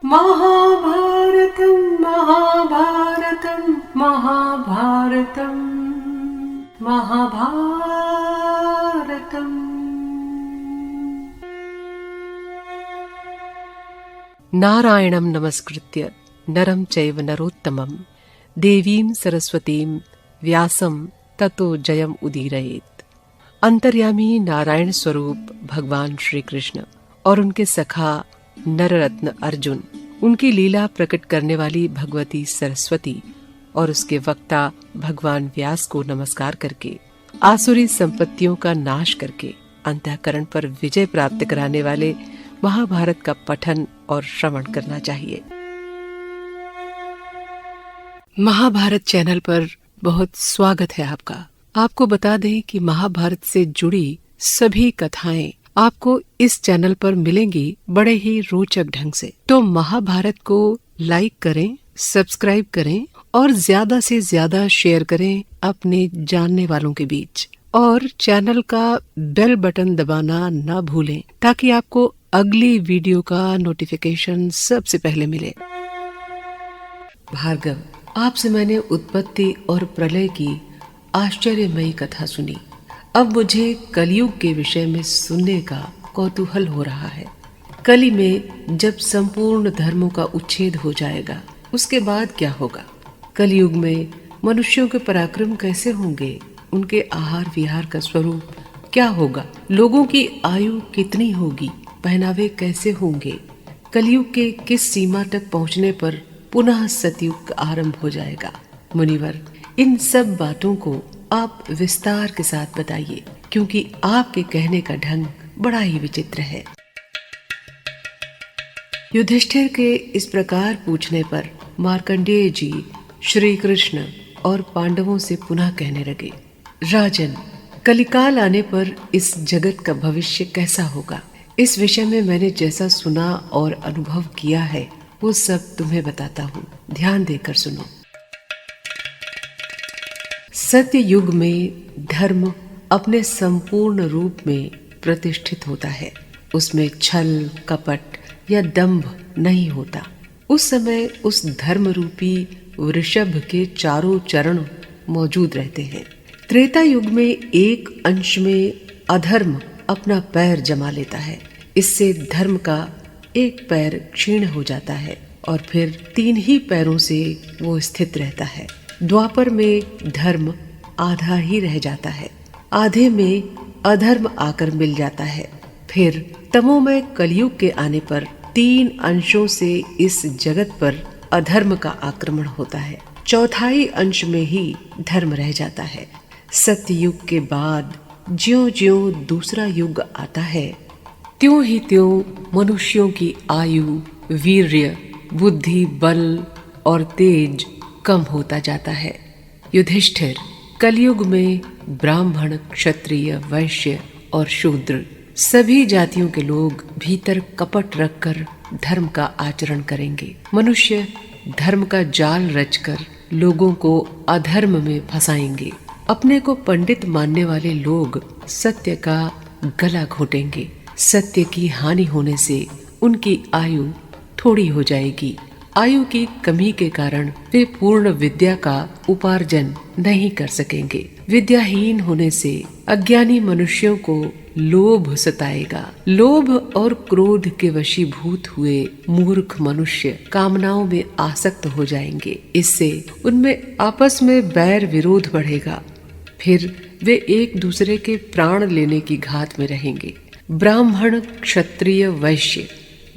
महाभारतं महाभारतं महाभारतं महाभारतम्। नारायणं नमस्कृत्य नरं चैव नरोत्तमं देवीं सरस्वतीं व्यासं ततो जयम् उदीरयेत्। अंतर्यामी नारायण स्वरूप भगवान श्री कृष्ण और उनके सखा नररत्न अर्जुन, उनकी लीला प्रकट करने वाली भगवती सरस्वती और उसके वक्ता भगवान व्यास को नमस्कार करके आसुरी संपत्तियों का नाश करके अंतःकरण पर विजय प्राप्त कराने वाले महाभारत का पठन और श्रवण करना चाहिए। महाभारत चैनल पर बहुत स्वागत है आपका। आपको बता दें कि महाभारत से जुड़ी सभी कथाएं आपको इस चैनल पर मिलेंगी बड़े ही रोचक ढंग से। तो महाभारत को लाइक करें, सब्सक्राइब करें और ज्यादा से ज्यादा शेयर करें अपने जानने वालों के बीच, और चैनल का बेल बटन दबाना न भूलें ताकि आपको अगली वीडियो का नोटिफिकेशन सबसे पहले मिले। भार्गव, आपसे मैंने उत्पत्ति और प्रलय की आश्चर्यमयी कथा सुनी। अब मुझे कलयुग के विषय में सुनने का कौतूहल हो रहा है। कली में जब संपूर्ण धर्मों का उच्छेद हो जाएगा, उसके बाद क्या होगा? कलयुग में मनुष्यों के पराक्रम कैसे होंगे? उनके आहार विहार का स्वरूप क्या होगा? लोगों की आयु कितनी होगी? पहनावे कैसे होंगे? कलयुग के किस सीमा तक पहुंचने पर पुनः सतयुग आरंभ हो जाएगा? मुनिवर, इन सब बातों को आप विस्तार के साथ बताइए, क्योंकि आपके कहने का ढंग बड़ा ही विचित्र है। युधिष्ठिर के इस प्रकार पूछने पर मार्कंडेय जी श्री कृष्ण और पांडवों से पुनः कहने लगे, राजन, कलिकाल आने पर इस जगत का भविष्य कैसा होगा? इस विषय में मैंने जैसा सुना और अनुभव किया है वो सब तुम्हें बताता हूँ, ध्यान देकर सुनो। सत्य युग में धर्म अपने संपूर्ण रूप में प्रतिष्ठित होता है। उसमें छल, कपट या दंभ नहीं होता। उस समय उस धर्म रूपी वृषभ के चारों चरण मौजूद रहते हैं। त्रेता युग में एक अंश में अधर्म अपना पैर जमा लेता है। इससे धर्म का एक पैर क्षीण हो जाता है और फिर 3 ही पैरों से वो स्थित रहता है। द्वापर में धर्म आधा ही रह जाता है, आधे में अधर्म आकर मिल जाता है। फिर तमोमय कलयुग के आने पर 3 अंशों से इस जगत पर अधर्म का आक्रमण होता है। चौथाई अंश में ही धर्म रह जाता है। सत्ययुग के बाद ज्यों-ज्यों दूसरा युग आता है, त्यों ही त्यों मनुष्यों की आयु, वीर्य, बुद्धि, बल और तेज कम होता जाता है। युधिष्ठिर, कलयुग में ब्राह्मण, क्षत्रिय, वैश्य और शूद्र सभी जातियों के लोग भीतर कपट रखकर धर्म का आचरण करेंगे। मनुष्य धर्म का जाल रचकर लोगों को अधर्म में फंसाएंगे। अपने को पंडित मानने वाले लोग सत्य का गला घोटेंगे। सत्य की हानि होने से उनकी आयु थोड़ी हो जाएगी। आयु की कमी के कारण वे पूर्ण विद्या का उपार्जन नहीं कर सकेंगे। विद्याहीन होने से अज्ञानी मनुष्यों को लोभ सताएगा। लोभ और क्रोध के वशीभूत हुए मूर्ख मनुष्य कामनाओं में आसक्त हो जाएंगे। इससे उनमें आपस में बैर विरोध बढ़ेगा। फिर वे एक दूसरे के प्राण लेने की घात में रहेंगे। ब्राह्मण, क्षत्रिय, वैश्य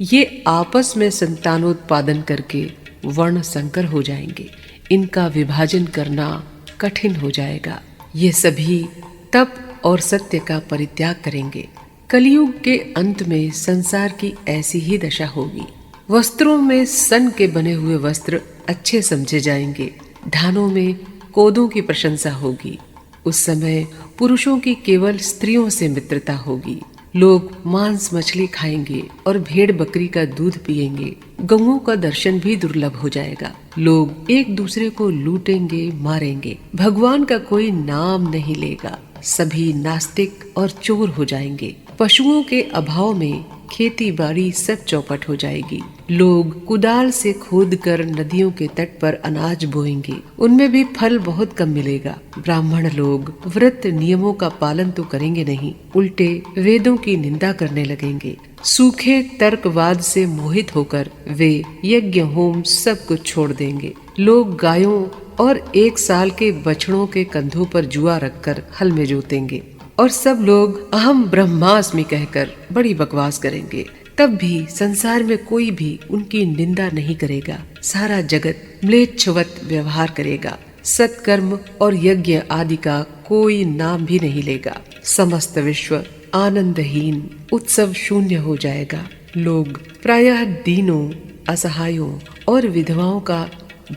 ये आपस में संतानोत्पादन करके वर्ण संकर हो जाएंगे। इनका विभाजन करना कठिन हो जाएगा। ये सभी तप और सत्य का परित्याग करेंगे। कलयुग के अंत में संसार की ऐसी ही दशा होगी। वस्त्रों में सन के बने हुए वस्त्र अच्छे समझे जाएंगे। धानों में कोदों की प्रशंसा होगी। उस समय पुरुषों की केवल स्त्रियों से मित्रता होगी। लोग मांस मछली खाएंगे और भेड़ बकरी का दूध पिएंगे। गऊओं का दर्शन भी दुर्लभ हो जाएगा। लोग एक दूसरे को लूटेंगे, मारेंगे। भगवान का कोई नाम नहीं लेगा। सभी नास्तिक और चोर हो जाएंगे। पशुओं के अभाव में खेती बाड़ी सब चौपट हो जाएगी। लोग कुदाल से खोदकर नदियों के तट पर अनाज बोएंगे, उनमें भी फल बहुत कम मिलेगा। ब्राह्मण लोग व्रत नियमों का पालन तो करेंगे नहीं, उल्टे वेदों की निंदा करने लगेंगे। सूखे तर्कवाद से मोहित होकर वे यज्ञ होम सब कुछ छोड़ देंगे। लोग गायों और 1 साल के बछड़ों के कंधों पर जुआ रखकर हल में जोतेंगे और सब लोग अहम ब्रह्मास्मि कहकर बड़ी बकवास करेंगे। तब भी संसार में कोई भी उनकी निंदा नहीं करेगा। सारा जगत म्लेच्छवत व्यवहार करेगा। सत्कर्म और यज्ञ आदि का कोई नाम भी नहीं लेगा। समस्त विश्व आनंदहीन उत्सव शून्य हो जाएगा। लोग प्रायः दीनों, असहायों और विधवाओं का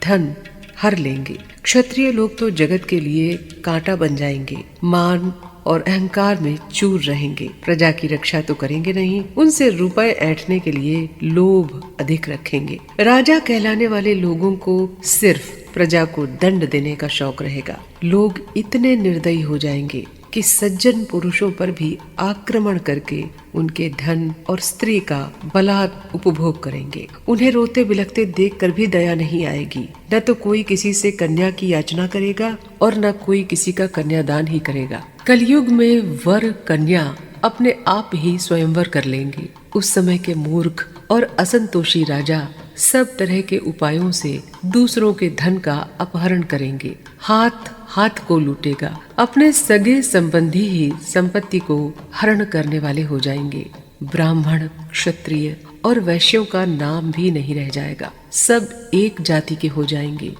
धन हर लेंगे। क्षत्रिय लोग तो जगत के लिए कांटा बन जाएंगे, मान और अहंकार में चूर रहेंगे। प्रजा की रक्षा तो करेंगे नहीं, उनसे रुपए ऐंठने के लिए लोभ अधिक रखेंगे। राजा कहलाने वाले लोगों को सिर्फ प्रजा को दंड देने का शौक रहेगा। लोग इतने निर्दयी हो जाएंगे कि सज्जन पुरुषों पर भी आक्रमण करके उनके धन और स्त्री का बलात् उपभोग करेंगे। उन्हें रोते बिलखते देखकर भी दया नहीं आएगी। न तो कोई किसी से कन्या की याचना करेगा और न कोई किसी का कन्यादान ही करेगा। कलयुग में वर कन्या अपने आप ही स्वयंवर कर लेंगे। उस समय के मूर्ख और असंतोषी राजा सब तरह के उपायों से दूसरों के धन का अपहरण करेंगे। हाथ हाथ को लूटेगा। अपने सगे संबंधी ही संपत्ति को हरण करने वाले हो जाएंगे। ब्राह्मण, क्षत्रिय और वैश्यों का नाम भी नहीं रह जाएगा। सब एक जाति के हो जाएंगे।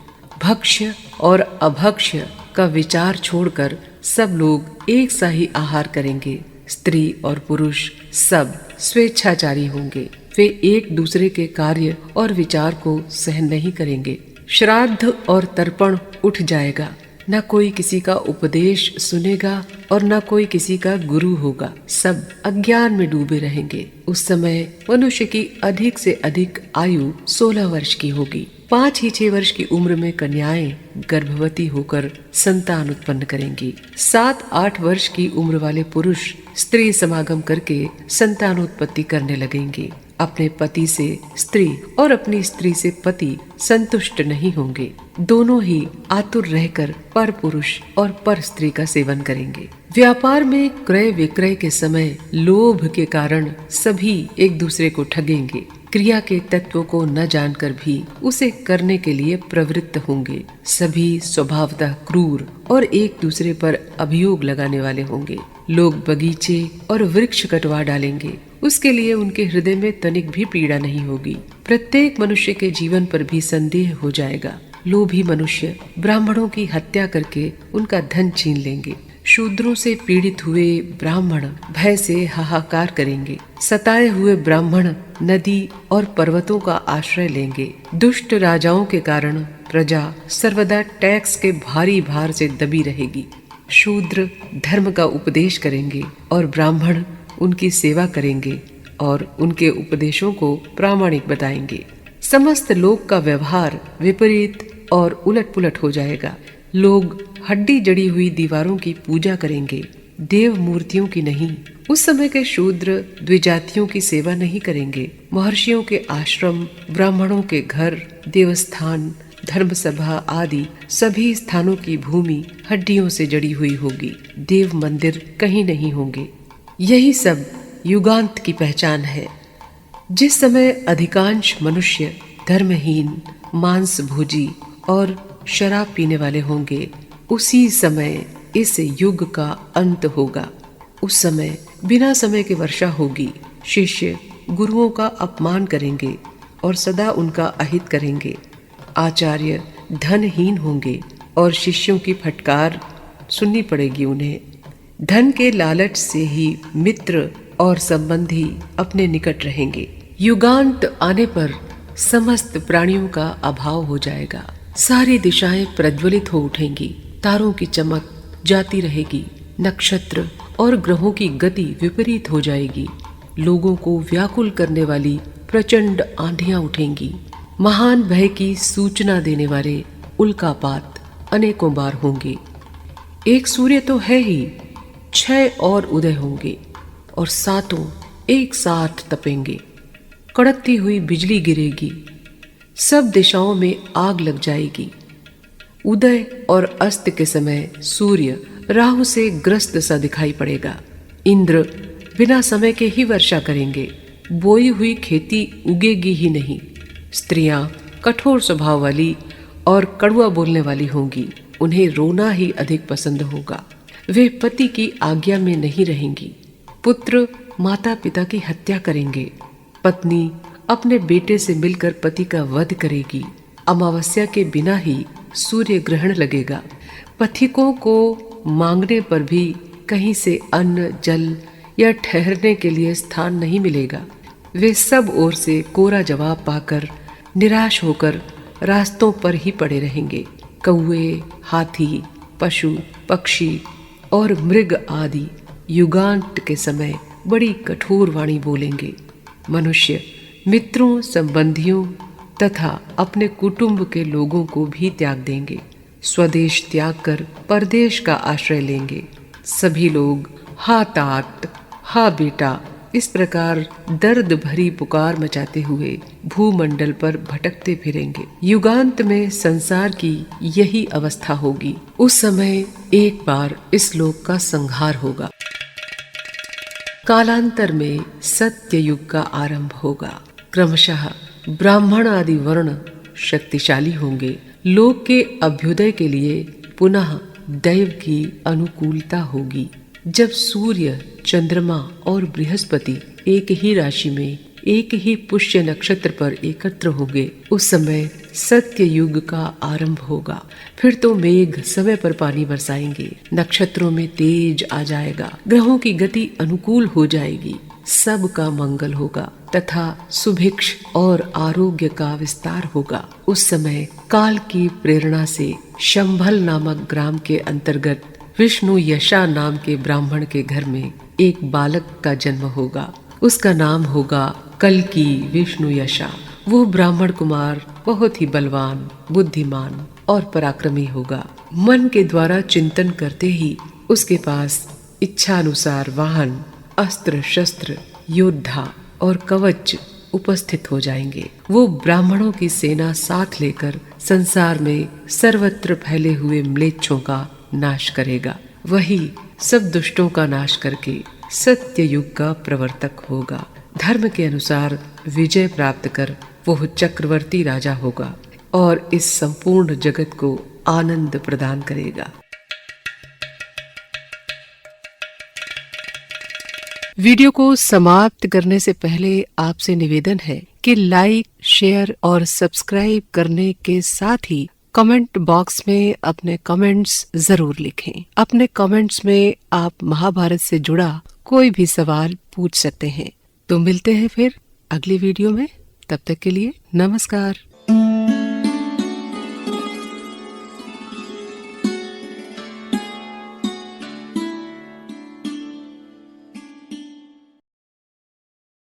भक्ष्य और अभक्ष्य का विचार छोड़कर सब लोग एक सा ही आहार करेंगे। स्त्री और पुरुष सब स्वेच्छाचारी होंगे। वे एक दूसरे के कार्य और विचार को सहन नहीं करेंगे। श्राद्ध और तर्पण उठ जाएगा। न कोई किसी का उपदेश सुनेगा और न कोई किसी का गुरु होगा। सब अज्ञान में डूबे रहेंगे। उस समय मनुष्य की अधिक से अधिक आयु 16 वर्ष की होगी। 5 ही 6 वर्ष की उम्र में कन्याएं गर्भवती होकर संतान उत्पन्न करेंगी। 7-8 वर्ष की उम्र वाले पुरुष स्त्री समागम करके संतानोत्पत्ति करने लगेंगे। अपने पति से स्त्री और अपनी स्त्री से पति संतुष्ट नहीं होंगे। दोनों ही आतुर रहकर पर पुरुष और पर स्त्री का सेवन करेंगे। व्यापार में क्रय विक्रय के समय लोभ के कारण सभी एक दूसरे को ठगेंगे। क्रिया के तत्वों को न जानकर भी उसे करने के लिए प्रवृत्त होंगे। सभी स्वभावतः क्रूर और एक दूसरे पर अभियोग लगाने वाले होंगे। लोग बगीचे और वृक्ष कटवा डालेंगे। उसके लिए उनके हृदय में तनिक भी पीड़ा नहीं होगी। प्रत्येक मनुष्य के जीवन पर भी संदेह हो जाएगा। लोभी मनुष्य ब्राह्मणों की हत्या करके उनका धन छीन लेंगे। शूद्रों से पीड़ित हुए ब्राह्मण भय से हाहाकार करेंगे। सताए हुए ब्राह्मण नदी और पर्वतों का आश्रय लेंगे। दुष्ट राजाओं के कारण प्रजा सर्वदा टैक्स के भारी भार से दबी रहेगी। शूद्र धर्म का उपदेश करेंगे और ब्राह्मण उनकी सेवा करेंगे और उनके उपदेशों को प्रामाणिक बताएंगे। समस्त लोक का व्यवहार विपरीत और उलट-पुलट हो जाएगा। लोग हड्डी जड़ी हुई दीवारों की पूजा करेंगे, देव मूर्तियों की नहीं। उस समय के शूद्र द्विजातियों की सेवा नहीं करेंगे। महर्षियों के आश्रम, ब्राह्मणों के घर, देवस्थान, धर्म सभा आदि सभी स्थानों की भूमि हड्डियों से जड़ी हुई होगी। देव मंदिर कहीं नहीं होंगे। यही सब युगांत की पहचान है। जिस समय अधिकांश मनुष्य धर्महीन, मांस भोजी और शराब पीने वाले होंगे, उसी समय इस युग का अंत होगा। उस समय बिना समय के वर्षा होगी। शिष्य गुरुओं का अपमान करेंगे और सदा उनका अहित करेंगे। आचार्य धनहीन होंगे और शिष्यों की फटकार सुननी पड़ेगी उन्हें। धन के लालच से ही मित्र और संबंधी अपने निकट रहेंगे। युगांत आने पर समस्त प्राणियों का अभाव हो जाएगा। सारी दिशाएं प्रज्वलित हो उठेंगी। तारों की चमक जाती रहेगी। नक्षत्र और ग्रहों की गति विपरीत हो जाएगी। लोगों को व्याकुल करने वाली प्रचंड आंधियां उठेंगी। महान भय की सूचना देने वाले उल्कापात अनेकों बार होंगे। एक सूर्य तो है ही, 6 और उदय होंगे और 7 एक साथ तपेंगे, कड़कती हुई बिजली गिरेगी, सब दिशाओं में आग लग जाएगी। उदय और अस्त के समय सूर्य राहु से ग्रस्त सा दिखाई पड़ेगा। इंद्र बिना समय के ही वर्षा करेंगे, बोई हुई खेती उगेगी ही नहीं। स्त्रियां कठोर स्वभाव वाली और कड़वा बोलने वाली होंगी, उन्हें रोना ही अधिक पसंद होगा। वे पति की आज्ञा में नहीं रहेंगी। पुत्र माता पिता की हत्या करेंगे। पत्नी अपने बेटे से मिलकर पति का वध करेगी। अमावस्या के बिना ही सूर्य ग्रहण लगेगा। पथिकों को मांगने पर भी कहीं से अन्न, जल या ठहरने के लिए स्थान नहीं मिलेगा। वे सब ओर से कोरा जवाब पाकर निराश होकर रास्तों पर ही पड़े रहेंगे। कौवे, हाथी, पशु, पक्षी और मृग आदि युगांत के समय बड़ी कठोर वाणी बोलेंगे। मनुष्य मित्रों, संबंधियों तथा अपने कुटुंब के लोगों को भी त्याग देंगे। स्वदेश त्याग कर परदेश का आश्रय लेंगे। सभी लोग हा तात, हा बेटा, इस प्रकार दर्द भरी पुकार मचाते हुए भूमंडल पर भटकते फिरेंगे। युगांत में संसार की यही अवस्था होगी। उस समय एक बार इस लोक का संहार होगा। कालांतर में सत्य युग का आरंभ होगा। क्रमशः ब्राह्मण आदि वर्ण शक्तिशाली होंगे। लोक के अभ्युदय के लिए पुनः दैव की अनुकूलता होगी। जब सूर्य, चंद्रमा और बृहस्पति एक ही राशि में एक ही पुष्य नक्षत्र पर एकत्र होंगे, उस समय सत्य युग का आरंभ होगा। फिर तो मेघ समय पर पानी बरसाएंगे, नक्षत्रों में तेज आ जाएगा, ग्रहों की गति अनुकूल हो जाएगी, सबका मंगल होगा तथा सुभिक्ष और आरोग्य का विस्तार होगा। उस समय काल की प्रेरणा से शंभल नामक ग्राम के अंतर्गत विष्णु यशा नाम के ब्राह्मण के घर में एक बालक का जन्म होगा। उसका नाम होगा कल्की विष्णु यशा। वो ब्राह्मण कुमार बहुत ही बलवान, बुद्धिमान और पराक्रमी होगा। मन के द्वारा चिंतन करते ही उसके पास इच्छानुसार वाहन, अस्त्र शस्त्र, योद्धा और कवच उपस्थित हो जाएंगे। वो ब्राह्मणों की सेना साथ लेकर संसार में सर्वत्र फैले हुए म्लेच्छों का नाश करेगा। वही सब दुष्टों का नाश करके सत्य युग का प्रवर्तक होगा। धर्म के अनुसार विजय प्राप्त कर वो चक्रवर्ती राजा होगा और इस संपूर्ण जगत को आनंद प्रदान करेगा। वीडियो को समाप्त करने से पहले आपसे निवेदन है कि लाइक, शेयर और सब्सक्राइब करने के साथ ही कमेंट बॉक्स में अपने कमेंट्स जरूर लिखें। अपने कमेंट्स में आप महाभारत से जुड़ा कोई भी सवाल पूछ सकते हैं। तो मिलते हैं फिर अगली वीडियो में। तब तक के लिए नमस्कार।